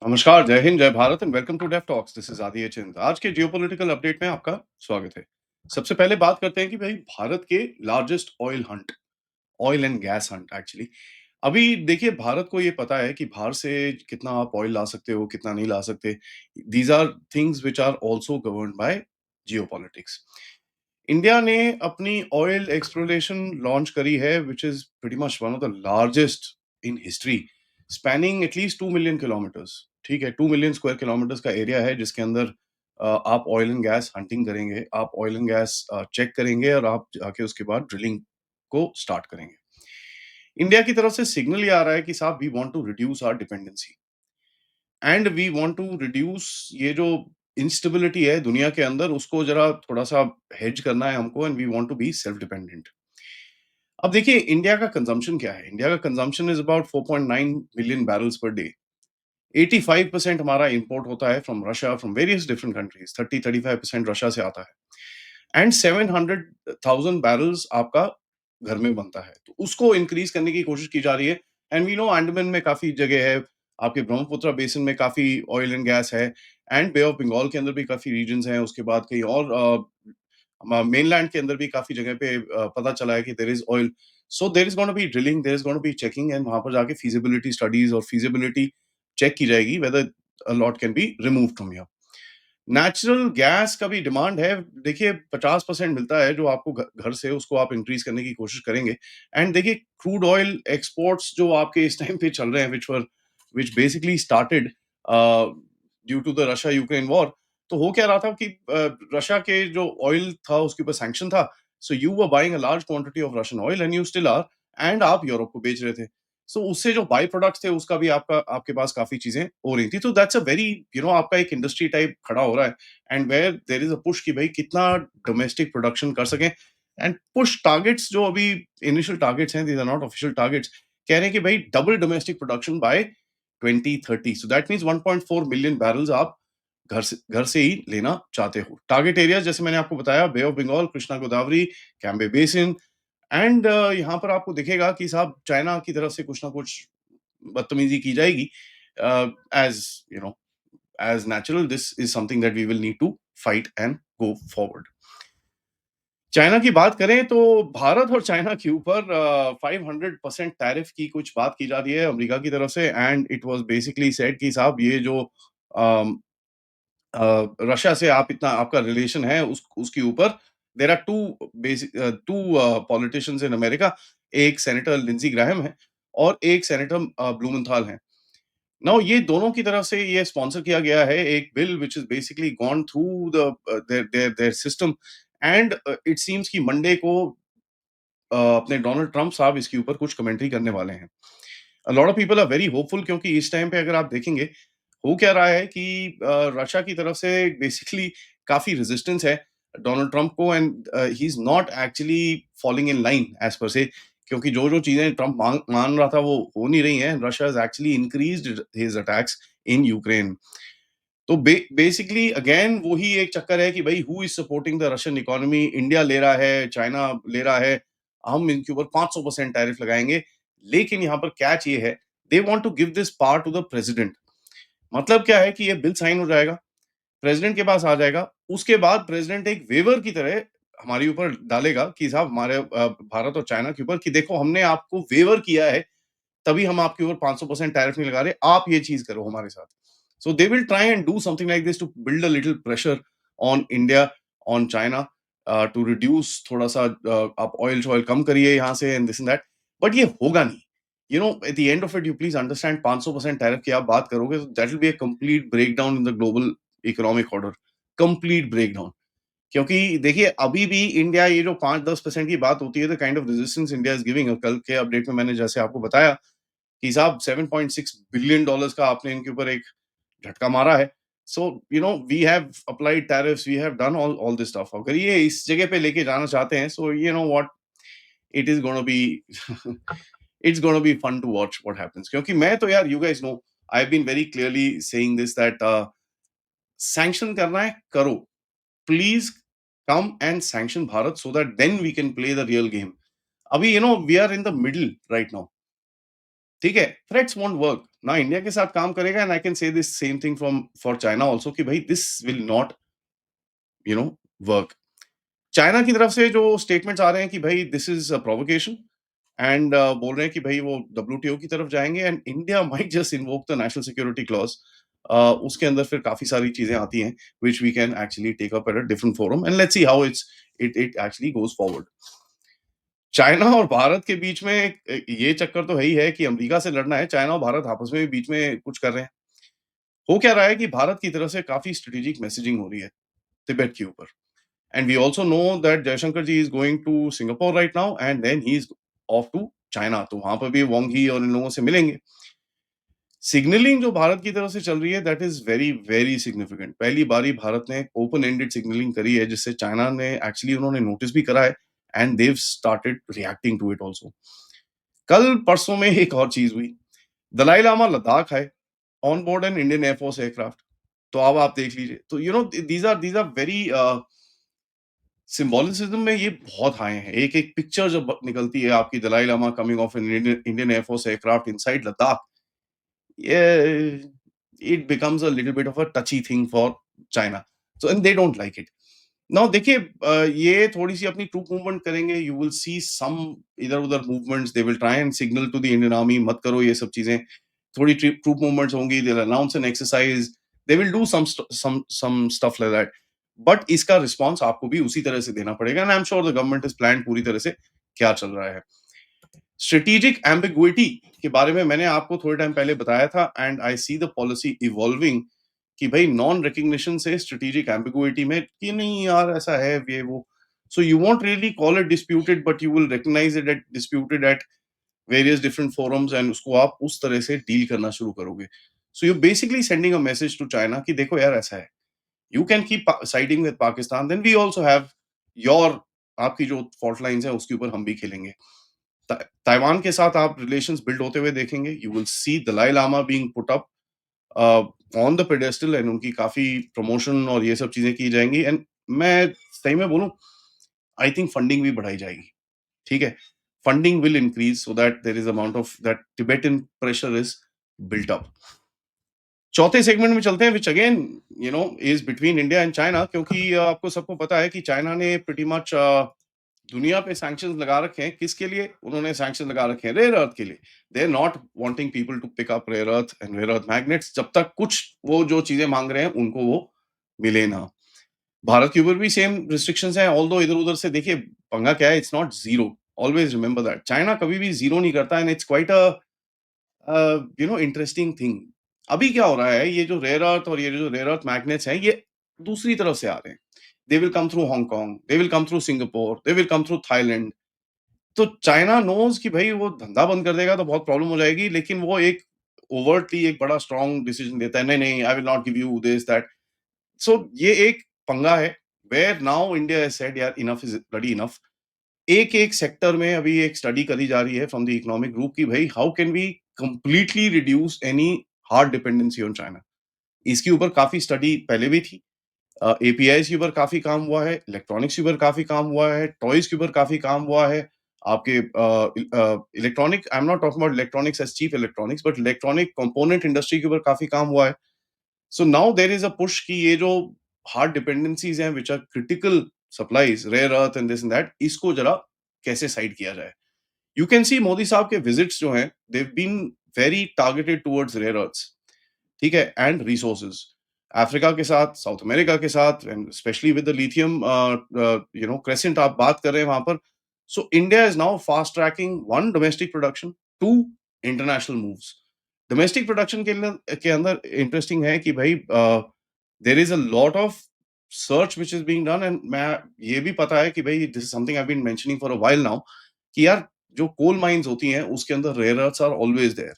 नमस्कार, जय हिंद, जय Bharat and welcome to Dev talks. This is Aditya Chint. आज के जियोपॉलिटिकल अपडेट में आपका स्वागत है। सबसे पहले बात करते हैं कि भई भारत के largest oil and gas Hunt actually. अभी देखिए भारत को ये पता है कि बाहर से कितना आप ऑयल ला सकते हो, कितना नहीं ला सकते। These are things which are also governed by geopolitics. India ने अपनी ऑयल एक्सप्लोरेशन लॉन्च करी है which is pretty much one of the largest in history, spanning at least 2 million kilometres. ठीक है, 2 मिलियन स्क्वायर किलोमीटर्स का एरिया है जिसके अंदर आप ऑयल एंड गैस हंटिंग करेंगे, आप ऑयल एंड गैस चेक करेंगे और आप जाके उसके बाद ड्रिलिंग को स्टार्ट करेंगे। इंडिया की तरफ से सिग्नल ये आ रहा है कि साहब we want to reduce our dependency and we want to reduce ये जो इंस्टेबिलिटी है दुनिया के अंदर उसको जरा थोड़ा-सा हेज करना है हमको and we want to be self dependent. अब देखिए इंडिया का कंजम्पशन क्या है? इंडिया का consumption is about 4.9 million barrels per day. 85% हमारा इंपोर्ट होता है from Russia, from various different countries. 30-35% Russia से आता है एंड 700,000 बैरल्स आपका घर में बनता है, तो उसको इंक्रीज करने की कोशिश की जा रही है। एंड वी नो अंडमान में काफी जगह है, आपके ब्रह्मपुत्र बेसिन में काफी ऑयल एंड गैस है एंड बे ऑफ बंगाल के अंदर भी काफी रीजन्स हैं। उसके बाद कहीं और मेनलैंड के अंदर भी काफी जगह पे पता चला है कि there is oil. So there is gonna be drilling, there is gonna be checking and वहां पर जाके फीजिबिलिटी स्टडीज और फीजिबिलिटी चेक की जाएगी whether a lot can be removed from here. Natural gas का भी डिमांड है। देखिए 50% मिलता है जो आपको घर से, उसको आप इंक्रीज करने की कोशिश करेंगे। एंड देखिए क्रूड ऑयल एक्सपोर्ट्स जो आपके इस टाइम पे चल रहे हैं which basically started due to the Russia Ukraine war. तो हो क्या रहा था कि रशिया के जो ऑयल था उसके ऊपर सैंक्शन था। So you were buying a large quantity of Russian oil and you still are, and आप यूरोप को बेच रहे थे। सो उससे जो बाई प्रोडक्ट्स थे उसका भी आपके पास काफी चीजें हो रही थी। तो दैट्स अ वेरी, आपका एक इंडस्ट्री टाइप खड़ा हो रहा है and where there is a push कि भाई कितना डोमेस्टिक प्रोडक्शन कर सकें। एंड पुश टारगेट्स जो अभी इनिशियल टारगेट्स हैं, these are not official targets, कह रहे हैं कि भाई double domestic production by 2030। So that means 1.4 million barrels आप घर से ही लेना चाहते हो। टारगेट एरिया जैसे मैंने आपको बताया, bay of Bengal, Krishna Godavari, Cambay basin and यहाँ पर आपको दिखेगा कि साहब चाइना की तरफ से कुछ ना कुछ बदतमीजी की जाएगी। As you know as natural, this is something that we will need to fight and go forward. China की बात करें तो भारत और चाइना के ऊपर 500% टैरिफ की कुछ बात की जा रही है अमेरिका की तरफ से। And it was basically said कि साहब ये जो रशिया से आप इतना आपका रिलेशन है उसके ऊपर, there are two politicians in America. एक सेनेटर लिंजी ग्राहम है और एक सेनेटर ब्लूमेंथाल हैं। नाउ ये दोनों की तरफ से ये स्पॉन्सर किया गया है एक bill which is basically gone through the there there there system. And it seems कि मंडे को अपने डोनाल्ड ट्रम्प साहब इसके ऊपर कुछ कमेंट्री करने वाले हैं। A lot of people are very hopeful क्योंकि इस टाइम पे अगर आप देखेंगे, हो क्या रहा है कि रशिया की तरफ से बेसिकली काफ़ी रेजिस्टेंस है डोनाल्ड ट्रम्प को and he is not actually falling in line as per से, क्योंकि जो-जो चीज़ें ट्रम्प मान रहा था वो हो नहीं रही हैं। Russia has actually increased his attacks in Ukraine. तो बेसिकली अगेन वही एक चक्कर है कि भाई who is supporting the Russian economy? India ले रहा है, चाइना ले रहा है, हम इनके ऊपर 500% टैरिफ लगाएँगे। लेकिन यहाँ पर कैच ये है, they want to give this power to the president. मतलब क्या है कि ये बिल साइन हो जाएगा, प्रेसिडेंट के पास आ जाएगा, उसके बाद प्रेसिडेंट एक वेवर की तरह हमारे ऊपर डालेगा कि साहब हमारे भारत और चाइना के ऊपर कि देखो हमने आपको वेवर किया है, तभी हम आपके ऊपर 500% टैरिफ नहीं लगा रहे, आप ये चीज़ करो हमारे साथ। So they will try and do something like this to build a little pressure on India, on China, to reduce थोड़ा-सा, आप ऑयल-शॉयल कम करिए यहाँ से and this and that. But ये होगा नहीं। At the end of it you please understand, 500% tariff की आप बात करोगे तो that will be a complete breakdown in the global economic order, complete breakdown. क्योंकि देखिए अभी भी इंडिया ये जो 5-10% की बात होती है, the kind of resistance India is giving, कल के अपडेट में मैंने जैसे आपको बताया कि साहब 7.6 बिलियन डॉलर्स का आपने इनके ऊपर एक झटका मारा है। So we have applied tariffs, we have done all this stuff. अगर ये इस जगह पे लेके जाना चाहते हैं, so what, it is gonna be it's gonna be fun to watch what happens. क्योंकि मैं तो यार, you guys know, I have been very clearly saying this that sanction करना है करो, please come and sanction Bharat so that then we can play the real game. Abhi, we are in the middle right now. ठीक है? Threats won't work. ना India के साथ काम करेगा and I can say this same thing from for China also कि भाई this will not you know work. China की तरफ से जो स्टेटमेंट्स आ रहे हैं कि भाई this is a provocation and बोल रहे हैं कि भाई वो डब्ल्यूटीओ की तरफ जाएँगे and India might just invoke the national security clause. उसके अंदर फिर काफ़ी सारी चीज़ें आती हैं which we can actually take up at a different forum and let's see how it actually goes forward. China और भारत के बीच में ये चक्कर तो है ही है कि अमेरिका से लड़ना है, चाइना और भारत आपस में भी बीच में कुछ कर रहे हैं। हो क्या रहा है कि भारत की तरफ से काफ़ी स्ट्रैटेजिक मैसेजिंग हो रही है तिब्बत के ऊपर and we also know that Jaishankar ji is going to Singapore right now and then he is off to China, तो वहाँ पर भी वांग ही और इन लोगों से मिलेंगे। सिग्नलिंग जो भारत की तरफ से चल रही है that is very, very significant. पहली बारी भारत ने ओपन एंडेड सिग्नलिंग करी है जिससे चाइना ने एक्चुअली उन्होंने नोटिस भी करा है and they have started reacting to it also. कल परसों में एक और चीज़ हुई। दलाई लामा लद्दाख आए on board an Indian air force aircraft. तो अब आप देख लीजिए। तो दीज़ आर वेरी सिंबोलिसिज्म में ये बहुत आए हैं। एक-एक पिक्चर जब निकलती है आपकी Dalai Lama coming off an Indian Indian air force aircraft inside Ladakh, ये it becomes a little bit of a touchy thing for China. So and they don't like it. Now देखिए ये थोड़ी-सी अपनी ट्रूप मूवमेंट करेंगे, यू विल सी सम इधर-उधर movements, they will try and signal to the Indian army मत करो ये सब चीज़ें। थोड़ी ट्रूप मूवमेंट्स होंगी, they will announce an exercise, they will do some stuff like that. But इसका रिस्पॉन्स आपको भी उसी तरह से देना पड़ेगा and I am sure the government is planned पूरी तरह से क्या चल रहा है। स्ट्रेटेजिक एम्बिग्विटी के बारे में मैंने आपको थोड़े टाइम पहले बताया था and I see the policy evolving कि भाई नॉन रिकग्निशन से स्ट्रेटेजिक एम्बिग्विटी में कि नहीं यार ऐसा है ये वो। So you won't really call it disputed but you will recognise it at disputed at various different forums and उसको आप उस तरह से डील करना शुरू करोगे। So you basically sending a message to China कि देखो यार ऐसा है, you can keep siding with Pakistan then we also have your आपकी जो फॉल्ट लाइंस है उसके ऊपर हम भी खेलेंगे। ताइवान के साथ आप रिलेशंस बिल्ड होते हुए देखेंगे, you will see Dalai Lama being put up on the pedestal and उनकी काफी प्रमोशन और ये सब चीजें की जाएंगी एंड मैं सही में बोलूं, आई थिंक फंडिंग भी बढ़ाई जाएगी। ठीक है, funding will increase so that there is amount of that Tibetan pressure is built up. चौथे सेगमेंट में चलते हैं which again is between India and China, क्योंकि आपको सबको पता है कि चाइना ने प्रीटी मच दुनिया पे सैंक्शंस लगा रखे हैं। किसके लिए उन्होंने सैंक्शन लगा रखे हैं? रेयर अर्थ के लिए। They are not wanting people to pick up rare earth and rare earth magnets जब तक कुछ वो जो चीजें मांग रहे हैं उनको वो मिले ना। भारत के ऊपर भी सेम रिस्ट्रिक्शंस हैं, ऑल्दो इधर-उधर से देखिए पंगा क्या है, it's not zero. Always remember that. China कभी भी ज़ीरो नहीं करता and it's quite interesting thing. अभी क्या हो रहा है, ये जो रेयर अर्थ और ये जो रेयर अर्थ मैग्नेट्स हैं, ये दूसरी तरफ से आ रहे हैं। They will come through Hong Kong, they will come through Singapore, they will come through Thailand. तो चाइना नोज़ कि भई वो धंधा बंद कर देगा तो बहुत प्रॉब्लम हो जाएगी, लेकिन वो एक ओवरटली एक बड़ा स्ट्रॉन्ग डिसीजन देता है, नहीं, नहीं, I will not give you this that. सो ये एक पंगा है, where now India has said यार इनफ इज़ ब्लडी इनफ। एक-एक सेक्टर में अभी एक स्टडी करी जा रही है फ्रॉम द इकोनॉमिक ग्रुप कि भई how can we completely reduce any hard dependency on China. इसके ऊपर काफ़ी स्टडी पहले भी थी। एपीआईज़ के ऊपर काफ़ी काम हुआ है, इलेक्ट्रॉनिक्स के ऊपर काफ़ी काम हुआ है, टॉयज़ के ऊपर काफ़ी काम हुआ है। आपके electronic, I am not talking about electronics as cheap electronics, but electronic component industry के ऊपर काफ़ी काम हुआ है। So now there is a push कि ये जो हार्ड डिपेंडेंसीज़ हैं which are critical supplies, rare earth and this and that, इसको ज़रा कैसे साइड किया जाए। यू कैन सी मोदी साहब के विजिट्स जो हैं, they have been very targeted towards rare earths. ठीक है? And resources. अफ्रीका के साथ, साउथ अमेरिका के साथ and specially with the lithium crescent आप बात कर रहे हैं वहाँ पर। So India is now fast tracking 1 domestic production, 2 international moves. Domestic production के अंदर इंटरेस्टिंग है कि भई there is a lot of search which is being done and मैं ये भी पता है कि भई this is something I have been mentioning for a while now कि यार जो कोल माइन्स होती हैं उसके अंदर rare earths are always there.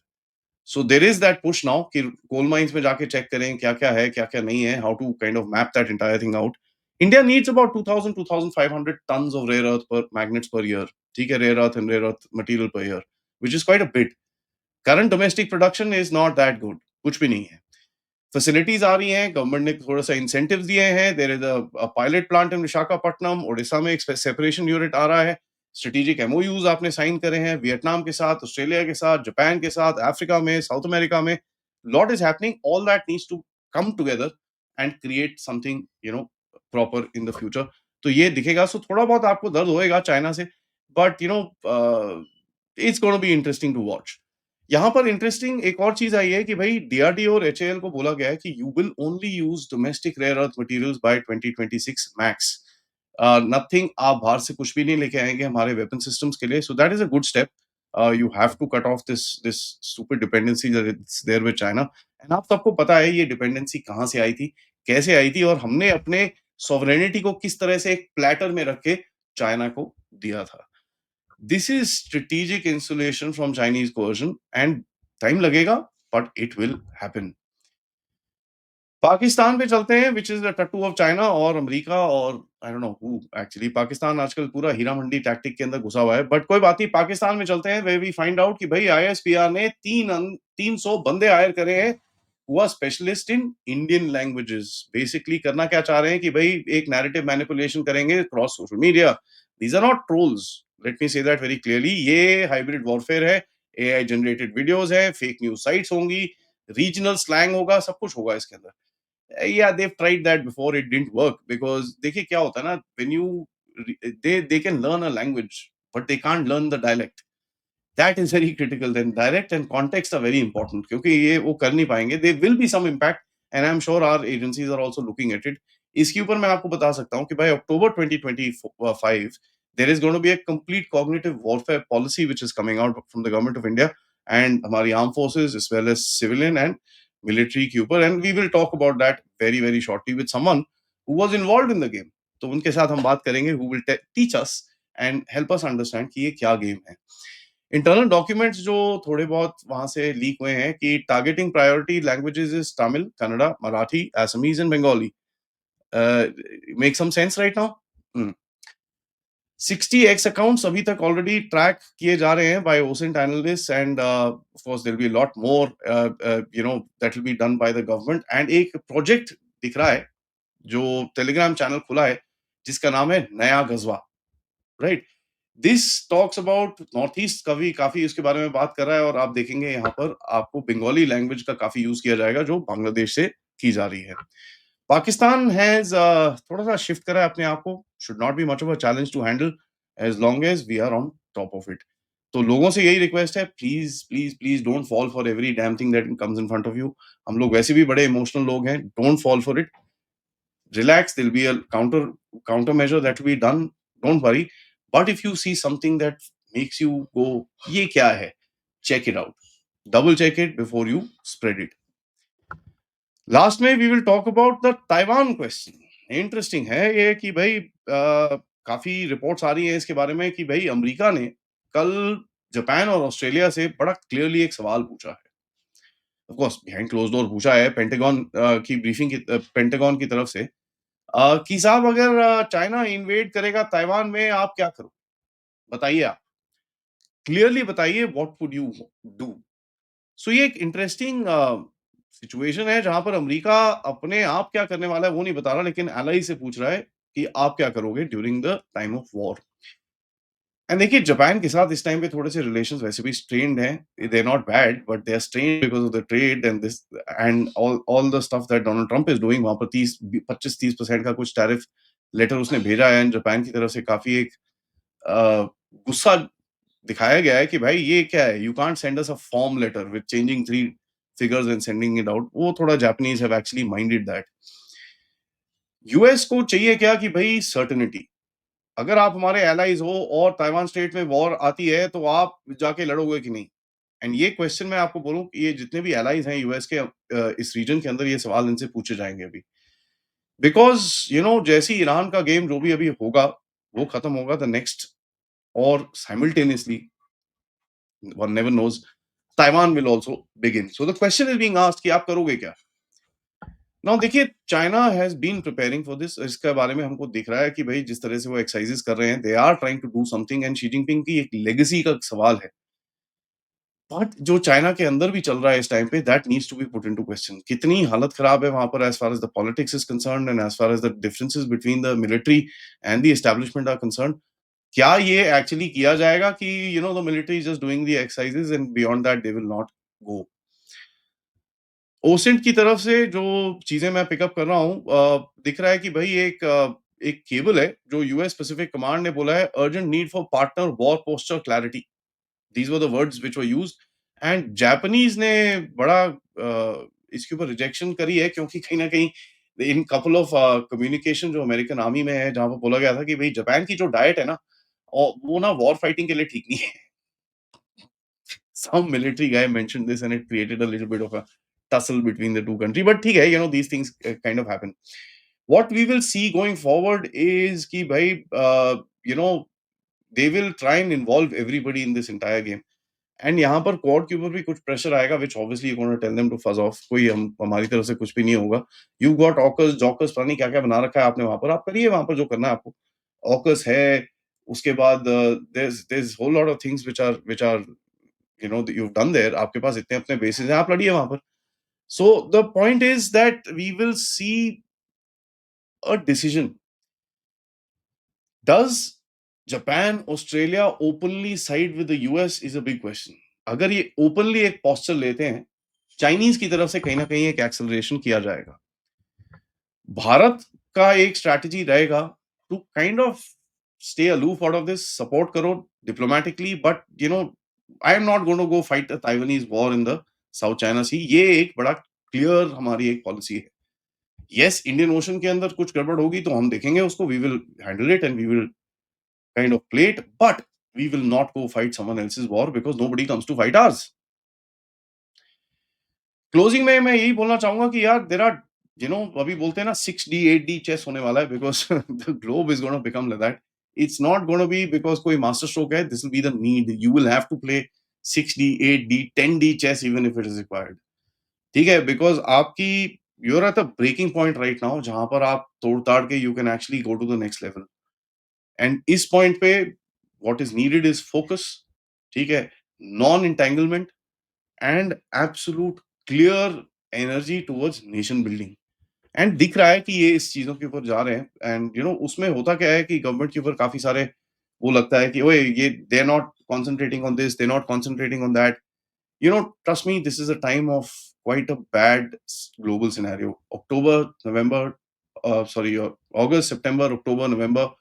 So there is that push now कि कोल माइंस में जाके चेक करें क्या-क्या है, क्या-क्या नहीं है, how to kind of map that entire thing out. India needs about 2000-2500 tons of rare earth per magnets per year. ठीक है, rare earth and rare earth material per year, which is quite a bit. Current domestic production is not that good, कुछ भी नहीं है। Facilities आ रही हैं, government ने थोड़ा सा इंसेंटिव्स दिए हैं, there is a pilot plant in Visakhapatnam, Odisha में एक सेपरेशन यूनिट आ रहा है। स्ट्रेटेजिक एमओयूज आपने साइन करे हैं वियतनाम के साथ, ऑस्ट्रेलिया के साथ, जापान के साथ, अफ्रीका में, साउथ अमेरिका में। Lot is happening, all that needs to come together and create something proper in the future. तो ये दिखेगा, सो थोड़ा बहुत आपको दर्द होएगा चाइना से, but it's gonna be interesting to watch. यहाँ पर इंटरेस्टिंग एक और चीज आई है कि भाई डीआरडीओ और एचएएल को बोला गया है कि you will only use domestic rare earth materials by 2026 max. Nothing, आप बाहर से कुछ भी नहीं लेके आएंगे हमारे वेपन सिस्टम्स के लिए, so that is a good step. You have to cut off this this stupid dependency that is there with China. And आप सबको पता है ये डिपेंडेंसी कहाँ से आई थी, कैसे आई थी, और हमने अपने सॉवरेनिटी को किस तरह से एक प्लेटर में रख के चाइना को दिया था। This is strategic insulation from Chinese coercion, and time लगेगा, but it will happen. Pakistan पे चलते हैं, विच इज द टट्टू ऑफ चाइना और अमेरिका और I don't know who actually. Pakistan आजकल पूरा हीरा मंडी टैक्टिक के अंदर घुसा हुआ है, बट कोई बात नहीं। पाकिस्तान में चलते हैं, वे वी फाइंड आउट कि भाई आईएसपीआर ने 300 बंदे हायर करे हैं हुआ specialist in Indian languages. Basically करना क्या चाह रहे हैं कि भाई एक नैरेटिव मैनिपुलेशन करेंगे cross social media. These are not trolls, let me say that very clearly. ये हाइब्रिड वॉरफेयर है, एआई जनरेटेड वीडियोस है, फेक न्यूज साइट्स होंगी, रीजनल स्लैंग होगा, सब कुछ होगा इसके अंदर। Yeah, they've tried that before, it didn't work because देखिए क्या होता है ना, when you they can learn a language but they can't learn the dialect. That is very critical, then direct and context are very important क्योंकि ये वो कर नहीं पाएंगे। There will be some impact and I'm sure our agencies are also looking at it. इसके ऊपर मैं आपको बता सकता हूँ कि भाई October 2025 there is going to be a complete cognitive warfare policy which is coming out from the government of India and हमारी armed forces as well as civilian and military के ऊपर, and we will talk about that very very shortly with someone who was involved in the game. तो उनके साथ हम बात करेंगे, who will teach us and help us understand कि ये क्या गेम है। इंटरनल डॉक्यूमेंट्स जो थोड़े बहुत वहां से लीक हुए हैं कि targeting priority languages is Tamil, Kannada, Marathi, Assamese and Bengali. Make some sense right now. 60 X accounts अभी तक ऑलरेडी ट्रैक किए जा रहे हैं by OSINT analyst and of course there will be lot more that will be done by the government. And एक project दिख रहा है जो टेलीग्राम चैनल खुला है जिसका नाम है नया गजवा, right. This talks about north east का भी काफी इसके बारे में बात कर रहा है, और आप देखेंगे यहाँ पर आपको बंगाली लैंग्वेज का काफी यूज किया जाएगा जो बांग्लादेश से की जा रही है। पाकिस्तान हैज थोड़ा सा शिफ्ट करा है अपने आप को, should not be much of a challenge to handle as long as we are on top of it. तो लोगों से यही रिक्वेस्ट है, please please please don't fall for every damn thing that comes in front of you. हम लोग वैसे भी बड़े इमोशनल लोग हैं, don't fall for it. Relax, there'll be a countermeasure that will be done, don't worry. But if you see something that makes you go ye kya hai, check it out, double check it before you spread it. Last में we will talk about the Taiwan question. Interesting है ये कि भाई काफी reports आ रही है इसके बारे में कि भाई अमेरिका ने कल जापान और ऑस्ट्रेलिया से बड़ा क्लियरली एक सवाल पूछा है। Of course behind close door पूछा है, पेंटागन की ब्रीफिंग की, पेंटागन की तरफ से कि साहब अगर चाइना इन्वेड करेगा ताइवान में, आप क्या करोगे? बताइए आप। क्लियरली बताइए, व्हाट वुड यू डू? सो ये एक इंटरेस्टिंग सिचुएशन है जहां पर अमेरिका अपने आप क्या करने वाला है वो नहीं बता रहा, लेकिन एलाई से पूछ रहा है कि आप क्या करोगे during the time of war. And देखिए जापान के साथ इस टाइम पे थोड़े से रिलेशंस वैसे भी स्ट्रेन्ड हैं। They are not bad but they are strained because of the trade and this and all the stuff that Donald Trump is doing. वहां पर 25-30% का कुछ टैरिफ लेटर उसने भेजा है, एंड जापान की तरफ से काफी एक गुस्सा दिखाया गया है कि भाई ये क्या है, you can't send us a form letter with changing three figures and sending it out. वो थोड़ा Japanese have actually minded that. US को चाहिए क्या कि भाई सर्टेनिटी, अगर आप हमारे एलाइज हो और ताइवान स्टेट में वॉर आती है तो आप जाके लड़ोगे कि नहीं। एंड ये क्वेश्चन मैं आपको बोलूं कि ये जितने भी एलाइज हैं यूएस के इस रीजन के अंदर, ये सवाल इनसे पूछे जाएंगे अभी, बिकॉज जैसे ही ईरान का गेम जो भी अभी होगा वो खत्म होगा, द नेक्स्ट और simultaneously, one never knows, Taiwan will also begin. So the question is being asked कि आप करोगे क्या। नाउ देखिए China has been preparing for this, इसके बारे में हमको दिख रहा है कि भाई जिस तरह से वो एक्सरसाइजेस कर रहे हैं, they are trying to do something, and Xi Jinping की एक लेगेसी का सवाल है। बट जो चाइना के अंदर भी चल रहा है इस टाइम पे, that needs to be put into question. कितनी हालत खराब है वहां पर as far as the politics is concerned and as far as the differences between the military and the establishment are concerned. क्या ये एक्चुअली किया जाएगा कि the military is just doing the exercises and beyond that they will not go. ओसेंट की तरफ से जो चीजें मैं पिकअप कर रहा हूँ, दिख रहा है कि भाई एक केबल है जो यूएस पैसिफिक कमांड ने बोला है, urgent need for partner war posture clarity. These were the words which were used. And Japanese ने बड़ा इसके ऊपर रिजेक्शन करी है, क्योंकि कहीं ना कहीं इन कपल ऑफ कम्युनिकेशन जो अमेरिकन आर्मी में है, जहां पर बोला गया था कि भाई जापान की जो डाइट है ना, और वो ना वॉर फाइटिंग के लिए ठीक नहीं है। Some military guy mentioned this and it created a little bit of a tussle between the two countries. But ठीक है, these things kind of happen. What we will see going forward is कि भाई, they will try and involve everybody in this entire game. And यहाँ पर Quad के ऊपर भी कुछ प्रेशर आएगा, which obviously you gonna tell them to fudge off. कोई हमारी तरफ से कुछ भी नहीं होगा। यू गॉट ऑकर्स जॉकर्स, पता नहीं क्या क्या बना रखा है आपने वहां पर, आप करिए वहां पर जो करना है आपको। ऑकर्स है, उसके बाद there's whole lot of things which are you've done there। आपके पास इतने अपने बेसिस हैं, आप लड़िए वहां पर। So the point is that we will see a decision. Does Japan Australia openly side with the US is a big question. अगर ये ओपनली एक पोस्चर लेते हैं, चाइनीज की तरफ से कहीं ना कहीं एक एक्सेलरेशन किया जाएगा। भारत का एक स्ट्रैटेजी रहेगा to kind of stay aloof out of this, support करो diplomatically, but I am not going to go fight the Taiwanese war in the South China Sea. ये एक बड़ा क्लियर हमारी एक पॉलिसी है। यस, इंडियन ओशन के अंदर कुछ गड़बड़ होगी तो हम देखेंगे उसको, we will handle it and we will kind of play it, but we will not go fight someone else's war because nobody comes to fight ours। Closing में मैं यही बोलना चाहूंगा कि यार देर आर, अभी बोलते हैं ना 6D 8D चेस होने वाला है, because the globe is gonna become like that. It's not gonna be because कोई मास्टर स्ट्रोक है, this will be the need, you will have to play 6D 8D 10D chess even if it is required. ठीक है, because आपकी you're at the breaking point right now, जहां पर आप तोड़ ताड़ के you can actually go to the next level. And इस पॉइंट पे what is needed is focus. ठीक है, non entanglement and absolute clear energy towards nation building. And दिख रहा है कि ये इस चीजों के ऊपर जा रहे हैं। एंड उसमें होता क्या है कि गवर्नमेंट के ऊपर काफी सारे वो लगता है कि ओए, ये they are not concentrating on this, they are not concentrating on that. Trust me, this is a time of quite a bad global scenario. October, November, sorry, August, September, October, November,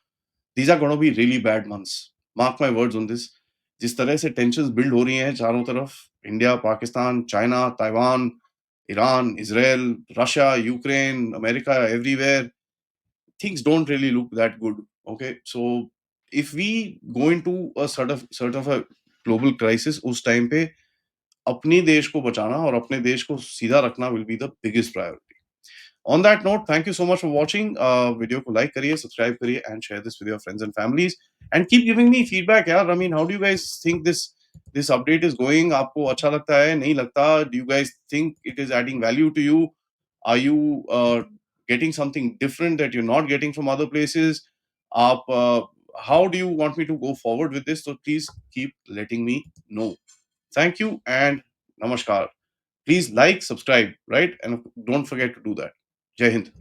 these are going to be really bad months, mark my words on this। जिस तरह से tensions build हो रही हैं चारों तरफ, India, Pakistan, China, Taiwan, Iran, Israel, Russia, Ukraine, America, everywhere, things don't really look that good। Okay, so if we go into a sort of a global crisis, उस time पे अपने देश को बचाना और अपने देश को सीधा रखना will be the biggest priority। On that note, thank you so much for watching। Video को लाइक करिए, सब्सक्राइब करिए and share this with your friends and families, and keep giving me feedback यार। I mean, how do you guys think this update is going? आपको अच्छा लगता है, नहीं लगता? Do you guys think it is adding value to you? Are you getting something different that you're not getting from other places? आप how do you want me to go forward with this? So please keep letting me know। Thank you and namaskar। Please like, subscribe, right? And don't forget to do that। Jai Hind।